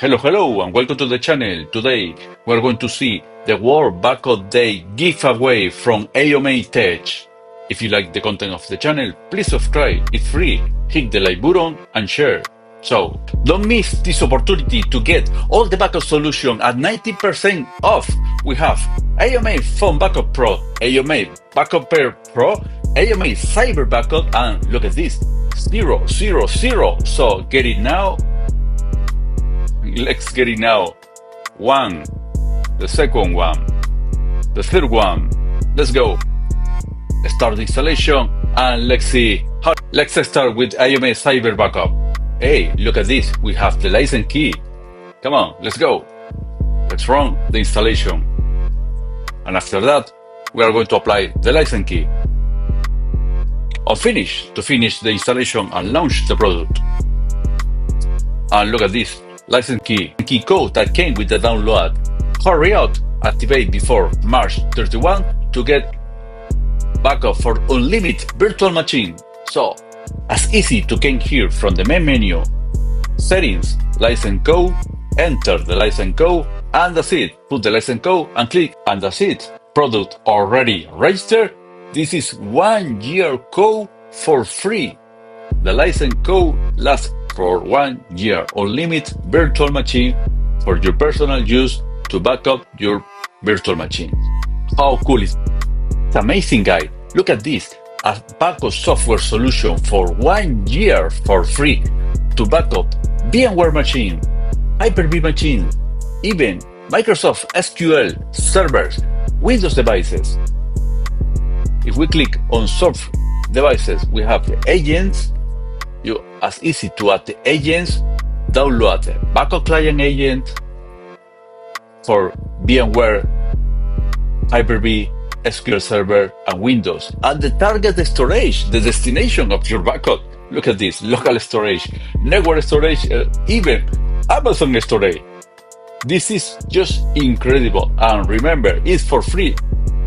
Hello, and welcome to the channel. Today, we're going to see the World Backup Day giveaway from AOMEI Tech. If you like the content of the channel, please subscribe. It's free. Hit the like button and share. So, don't miss this opportunity to get all the backup solution at 90% off. We have AOMEI Phone Backup Pro, AOMEI Backupper Pro, AOMEI Cyber Backup, and look at this, 000. So, get it now. Let's get it now. One, the second one, the third one. Let's go. Start the installation and let's see how. Let's start with AOMEI Cyber Backup. Hey, look at this. We have the license key. Come on, let's go. Let's run the installation. And after that, we are going to apply the license key. On finish to finish the installation and launch the product. And look at this license key code that came with the download. Hurry out, activate before March 31 to get backup for unlimited virtual machine. So, as easy to get here from the main menu, settings, license code, enter the license code, and that's it. Put the license code and click, and that's it. Product already registered. This is 1 year code for free. The license code lasts for 1 year, unlimited virtual machine for your personal use to back up your virtual machine. How cool is it? It's amazing, guys. Look at this. A backup software solution for 1 year for free to back up VMware machine, Hyper-V machine, even Microsoft SQL servers, Windows devices. If we click on soft devices, we have the agents. You as easy to add the agents, download the backup client agent for VMware, Hyper-V, SQL Server, and Windows. And the target storage, the destination of your backup. Look at this, local storage, network storage, even Amazon storage. This is just incredible. And remember, it's for free.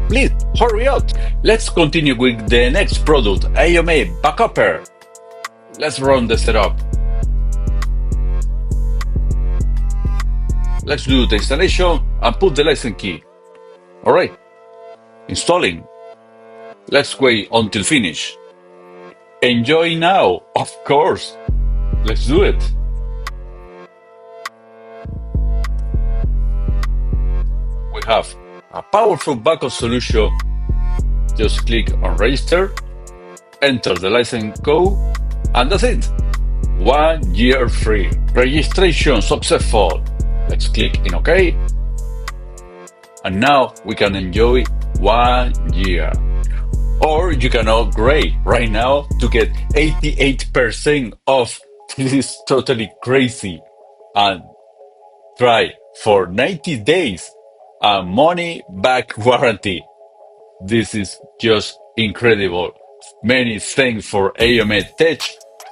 Please hurry out. Let's continue with the next product, AOMEI Backupper. Let's run the setup. Let's do the installation and put the license key. All right, installing. Let's wait until finish. Enjoy now, of course. Let's do it. We have a powerful backup solution. Just click on register, enter the license code, and that's it. 1 year free. Registration successful. Let's click in OK. And now we can enjoy 1 year. Or you can upgrade right now to get 88% off. This is totally crazy. And try for 90 days a money back warranty. This is just incredible. Many thanks for AOMEI Tech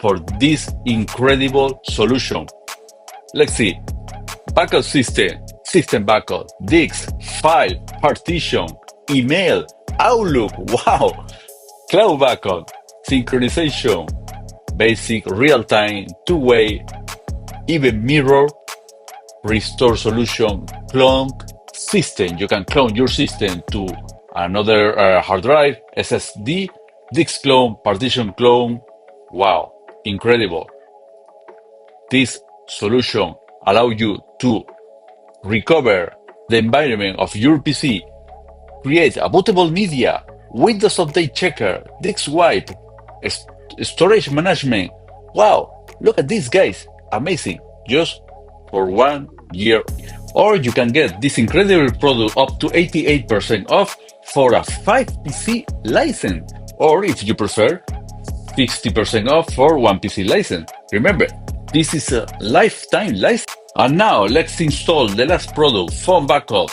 for this incredible solution. Let's see. Backup system backup, disk, file, partition, email, Outlook, wow, cloud backup, synchronization, basic real-time, two-way, even mirror, restore solution, clone system. You can clone your system to another hard drive, SSD, disk clone, partition clone. Wow, incredible. This solution allows you to recover the environment of your PC, create a bootable media, Windows Update Checker, disk wipe, storage management. Wow, look at this, guys. Amazing. Just for 1 year. Or you can get this incredible product up to 88% off for a 5 PC license. Or if you prefer, 60% off for 1 PC license. Remember, this is a lifetime license. And now let's install the last product, Phone Backup,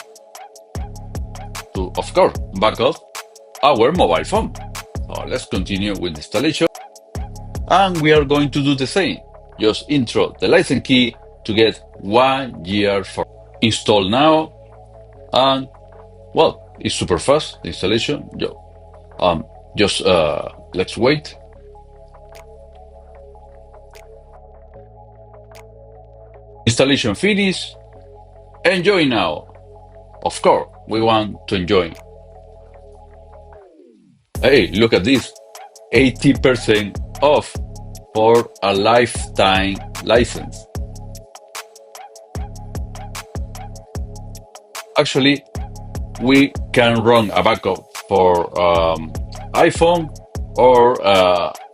to, of course, backup our mobile phone. So let's continue with the installation. And we are going to do the same. Just intro the license key to get 1 year for install now. And well, it's super fast, the installation. Just let's wait. Installation finished. Enjoy now. Of course, we want to enjoy. Hey, look at this. 80% off for a lifetime license. Actually, we can run a backup for iPhone or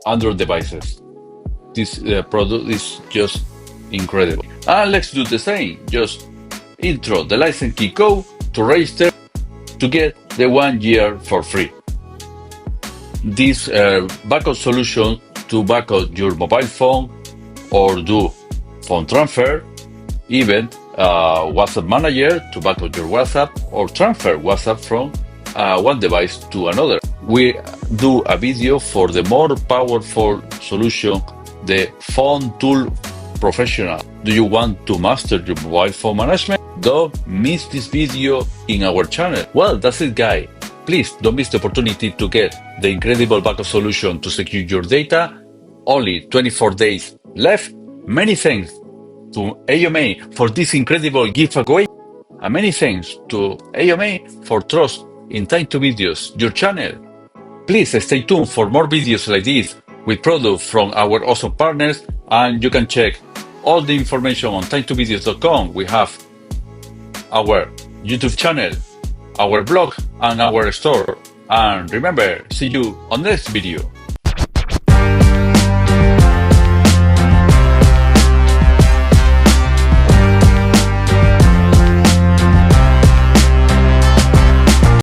Android devices. This product is just incredible. And let's do the same. Just intro the license key code to register to get the 1 year for free. This backup solution to backup your mobile phone or do phone transfer, even WhatsApp Manager to backup your WhatsApp or transfer WhatsApp from one device to another. We do a video for the more powerful solution, the Phone Tool Professional. Do you want to master your mobile phone management? Don't miss this video in our channel. Well, that's it, guys. Please don't miss the opportunity to get the incredible backup solution to secure your data. Only 24 days left. Many thanks to AOMEI for this incredible giveaway, and many thanks to AOMEI for trust in Time to Videos, your channel. Please stay tuned for more videos like this with products from our awesome partners, and you can check all the information on timetovideos.com. We have our YouTube channel, our blog, and our store. And remember, see you on the next video.